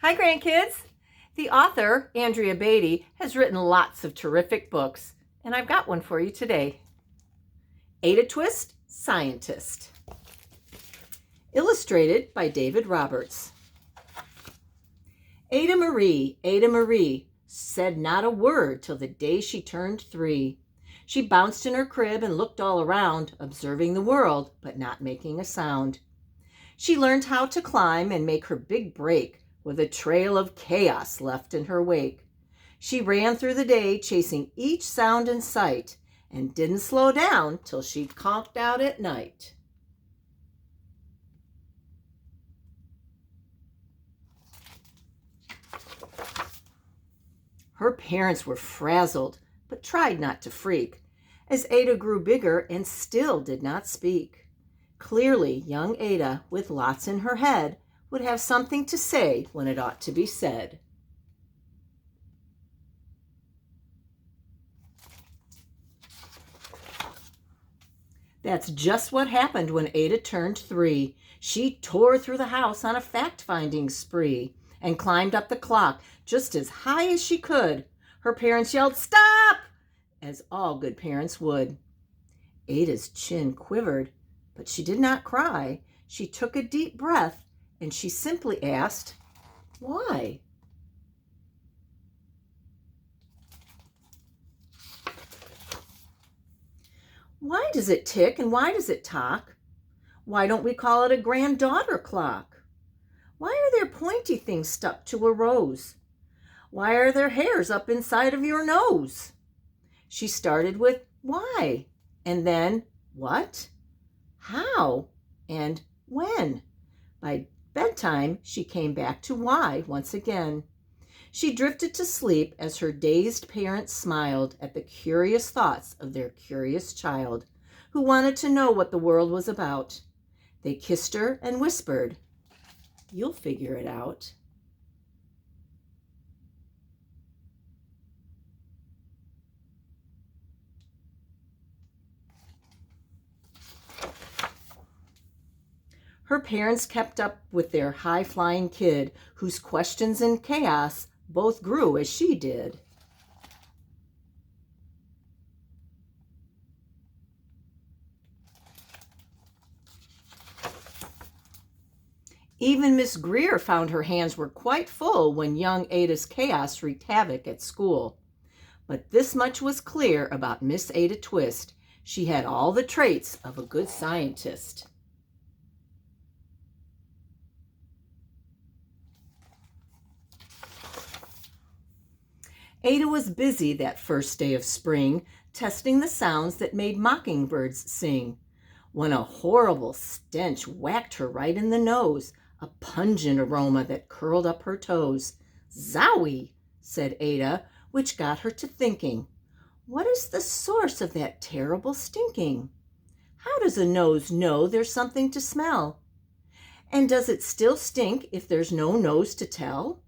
Hi, grandkids. The author, Andrea Beatty, has written lots of terrific books, and I've got one for you today. Ada Twist, Scientist. Illustrated by David Roberts. Ada Marie, said not a word till the day she turned 3. She bounced in her crib and looked all around, observing the world, but not making a sound. She learned how to climb and make her big break, with a trail of chaos left in her wake. She ran through the day, chasing each sound in sight, and didn't slow down till she conked out at night. Her parents were frazzled, but tried not to freak, as Ada grew bigger and still did not speak. Clearly, young Ada, with lots in her head, would have something to say when it ought to be said. That's just what happened when Ada turned 3. She tore through the house on a fact-finding spree and climbed up the clock just as high as she could. Her parents yelled, "Stop!" as all good parents would. Ada's chin quivered, but she did not cry. She took a deep breath and she simply asked, "Why?" Why does it tick and why does it talk? Why don't we call it a granddaughter clock? Why are there pointy things stuck to a rose? Why are there hairs up inside of your nose? She started with why, and then what, how, and when. By bedtime, she came back to why once again. She drifted to sleep as her dazed parents smiled at the curious thoughts of their curious child, who wanted to know what the world was about. They kissed her and whispered, "You'll figure it out." Her parents kept up with their high-flying kid, whose questions and chaos both grew as she did. Even Miss Greer found her hands were quite full when young Ada's chaos wreaked havoc at school. But this much was clear about Miss Ada Twist: she had all the traits of a good scientist. Ada was busy that first day of spring, testing the sounds that made mockingbirds sing, when a horrible stench whacked her right in the nose, a pungent aroma that curled up her toes. "Zowie!" said Ada, which got her to thinking. What is the source of that terrible stinking? How does a nose know there's something to smell? And does it still stink if there's no nose to tell?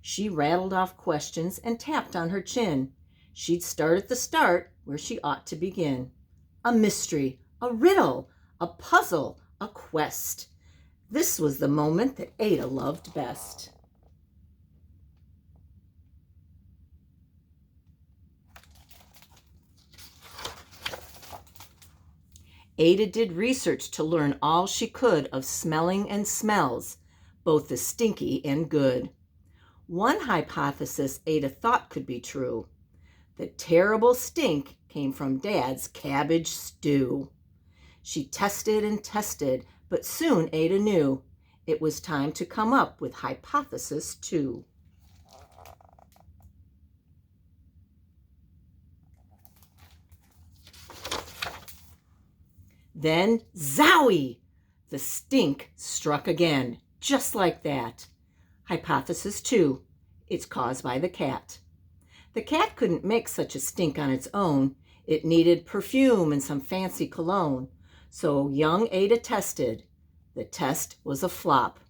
She rattled off questions and tapped on her chin. She'd start at the start where she ought to begin. A mystery, a riddle, a puzzle, a quest. This was the moment that Ada loved best. Ada did research to learn all she could of smelling and smells, both the stinky and good. One hypothesis Ada thought could be true: the terrible stink came from Dad's cabbage stew. She tested and tested, but soon Ada knew it was time to come up with hypothesis 2. Then, zowie! The stink struck again, just like that. Hypothesis 2, it's caused by the cat. The cat couldn't make such a stink on its own. It needed perfume and some fancy cologne. So young Ada tested. The test was a flop.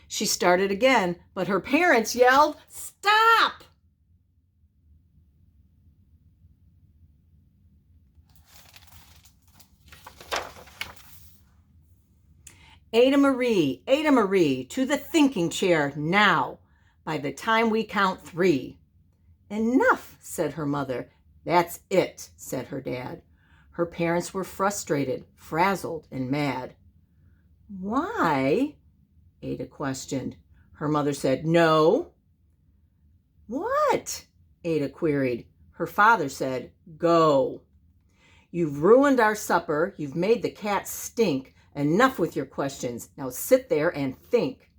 She started again, but her parents yelled, "Stop!" Ada Marie, to the thinking chair now, by the time we count 3. Enough, said her mother. That's it, said her dad. Her parents were frustrated, frazzled, and mad. Why? Ada questioned. Her mother said, no. What? Ada queried. Her father said, go. You've ruined our supper. You've made the cat stink. Enough with your questions. Now sit there and think.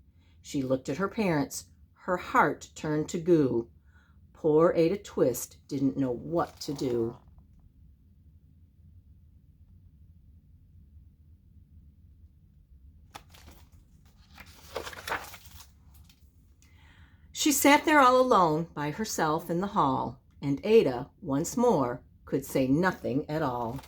She looked at her parents. Her heart turned to goo. Poor Ada Twist didn't know what to do. She sat there all alone by herself in the hall, and Ada, once more, could say nothing at all.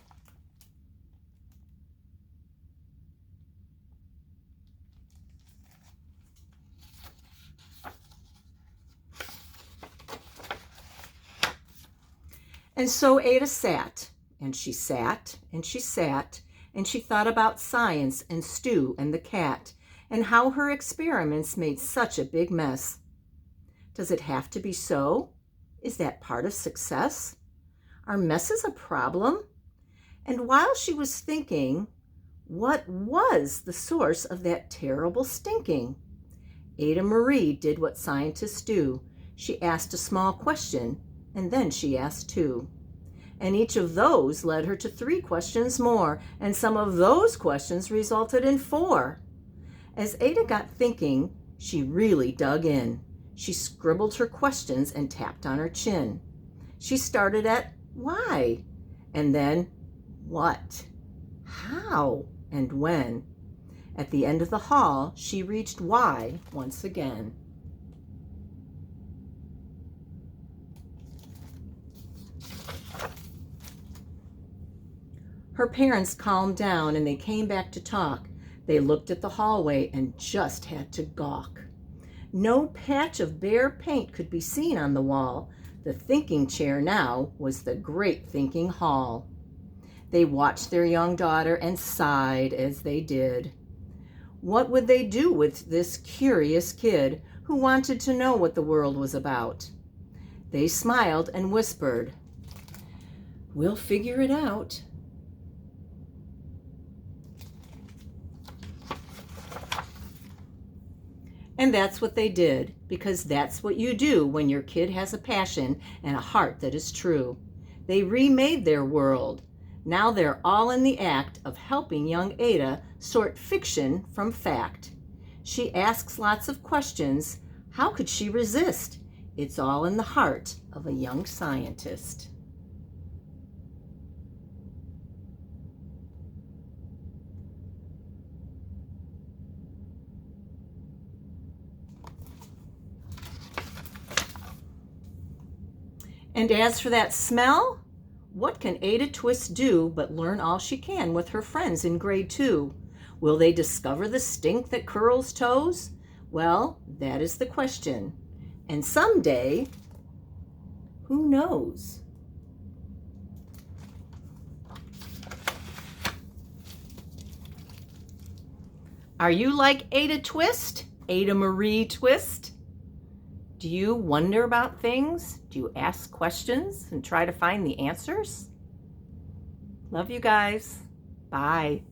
And so Ada sat, and she sat, and she sat, and she thought about science and Stu and the cat, and how her experiments made such a big mess. Does it have to be so? Is that part of success? Are messes a problem? And while she was thinking, what was the source of that terrible stinking? Ada Marie did what scientists do. She asked a small question, and then she asked 2. And each of those led her to 3 questions more, and some of those questions resulted in 4. As Ada got thinking, she really dug in. She scribbled her questions and tapped on her chin. She started at why, and then what, how, and when. At the end of the hall, she reached why once again. Her parents calmed down and they came back to talk. They looked at the hallway and just had to gawk. No patch of bare paint could be seen on the wall. The thinking chair now was the great thinking hall. They watched their young daughter and sighed as they did. What would they do with this curious kid who wanted to know what the world was about? They smiled and whispered, "We'll figure it out." And that's what they did, because that's what you do when your kid has a passion and a heart that is true. They remade their world. Now they're all in the act of helping young Ada sort fiction from fact. She asks lots of questions. How could she resist? It's all in the heart of a young scientist. And as for that smell, what can Ada Twist do but learn all she can with her friends in grade 2? Will they discover the stink that curls toes? Well, that is the question. And someday, who knows? Are you like Ada Twist? Ada Marie Twist? Do you wonder about things? Do you ask questions and try to find the answers? Love you guys. Bye.